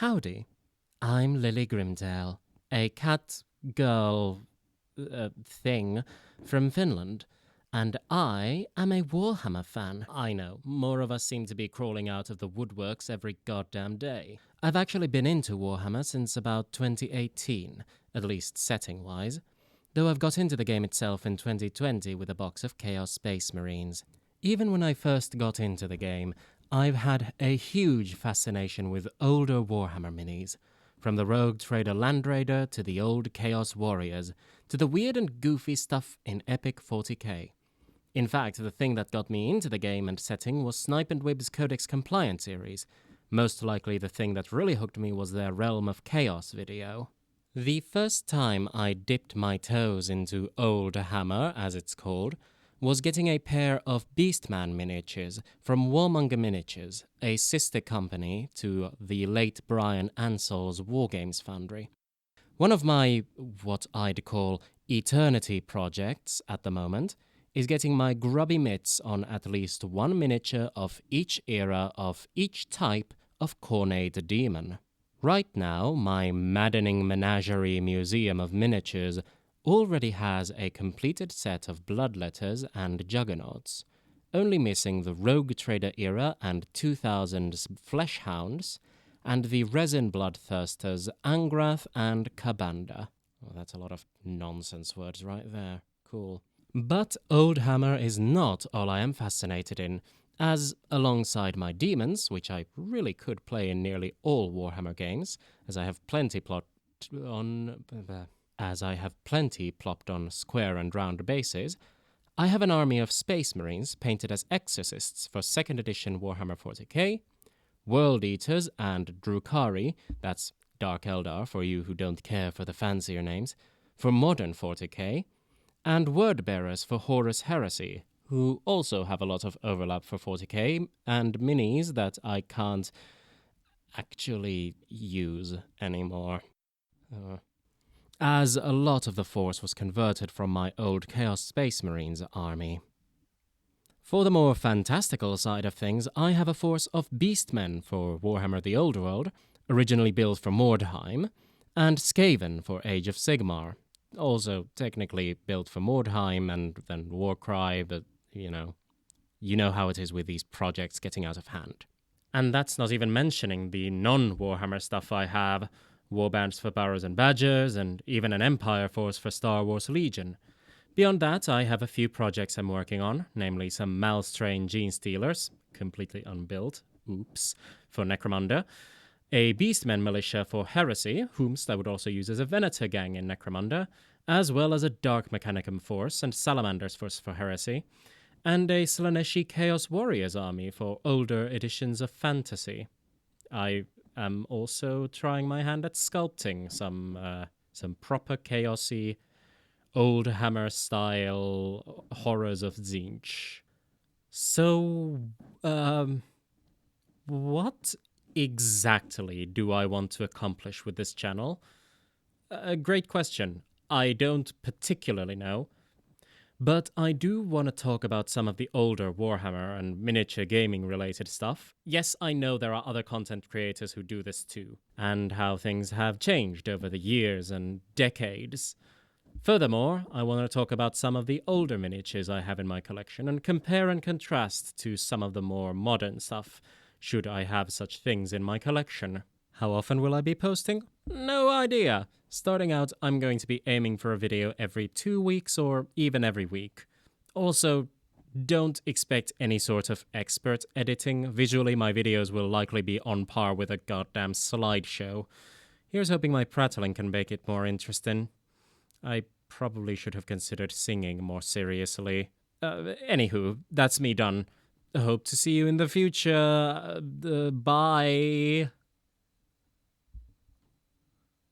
Howdy, I'm Lilly Grimtail, a cat girl thing from Finland, and I am a Warhammer fan. I know, more of us seem to be crawling out of the woodworks every goddamn day. I've actually been into Warhammer since about 2018, at least setting-wise, though I've got into the game itself in 2020 with a box of Chaos Space Marines. Even when I first got into the game, I've had a huge fascination with older Warhammer minis, from the Rogue Trader Land Raider to the old Chaos Warriors, to the weird and goofy stuff in Epic 40k. In fact, the thing that got me into the game and setting was Snipe and Wib's Codex Compliant series. Most likely the thing that really hooked me was their Realm of Chaos video. The first time I dipped my toes into Old Hammer, as it's called, was getting a pair of Beastman miniatures from Warmonger Miniatures, a sister company to the late Brian Ansel's Wargames Foundry. One of my, what I'd call, eternity projects at the moment is getting my grubby mitts on at least one miniature of each era of each type of Cornate Demon. Right now, my maddening menagerie museum of miniatures already has a completed set of Bloodletters and Juggernauts, only missing the Rogue Trader era and 2000s Fleshhounds, and the Resin Bloodthirsters Angrath and Kabanda. Well, that's a lot of nonsense words right there. Cool. But Old Hammer is not all I am fascinated in, as alongside my demons, which I really could play in nearly all Warhammer games, as I have plenty plopped on square and round bases, I have an army of Space Marines painted as Exorcists for 2nd edition Warhammer 40k, World Eaters and Drukhari, that's Dark Eldar for you who don't care for the fancier names, for modern 40k, and Word Bearers for Horus Heresy, who also have a lot of overlap for 40k, and minis that I can't actually use anymore. As a lot of the force was converted from my old Chaos Space Marines army. For the more fantastical side of things, I have a force of Beastmen for Warhammer the Old World, originally built for Mordheim, and Skaven for Age of Sigmar, also technically built for Mordheim and then Warcry, but you know how it is with these projects getting out of hand. And that's not even mentioning the non-Warhammer stuff I have, warbands for Barrows and Badgers, and even an Empire force for Star Wars Legion. Beyond that, I have a few projects I'm working on, namely some Malstrain Gene Stealers, completely unbuilt, oops, for Necromunda, a Beastmen militia for Heresy, whomst I would also use as a Venator gang in Necromunda, as well as a Dark Mechanicum force and Salamanders force for Heresy, and a Slaaneshi Chaos Warriors army for older editions of Fantasy. I am also trying my hand at sculpting some proper chaosy, old hammer style horrors of Tzeentch. So, what exactly do I want to accomplish with this channel? A great question. I don't particularly know. But I do want to talk about some of the older Warhammer and miniature gaming related stuff. Yes, I know there are other content creators who do this too, and how things have changed over the years and decades. Furthermore, I want to talk about some of the older miniatures I have in my collection and compare and contrast to some of the more modern stuff, should I have such things in my collection. How often will I be posting? No idea. Starting out, I'm going to be aiming for a video every 2 weeks or even every week. Also, don't expect any sort of expert editing. Visually, my videos will likely be on par with a goddamn slideshow. Here's hoping my prattling can make it more interesting. I probably should have considered singing more seriously. Anywho, that's me done. Hope to see you in the future. Bye.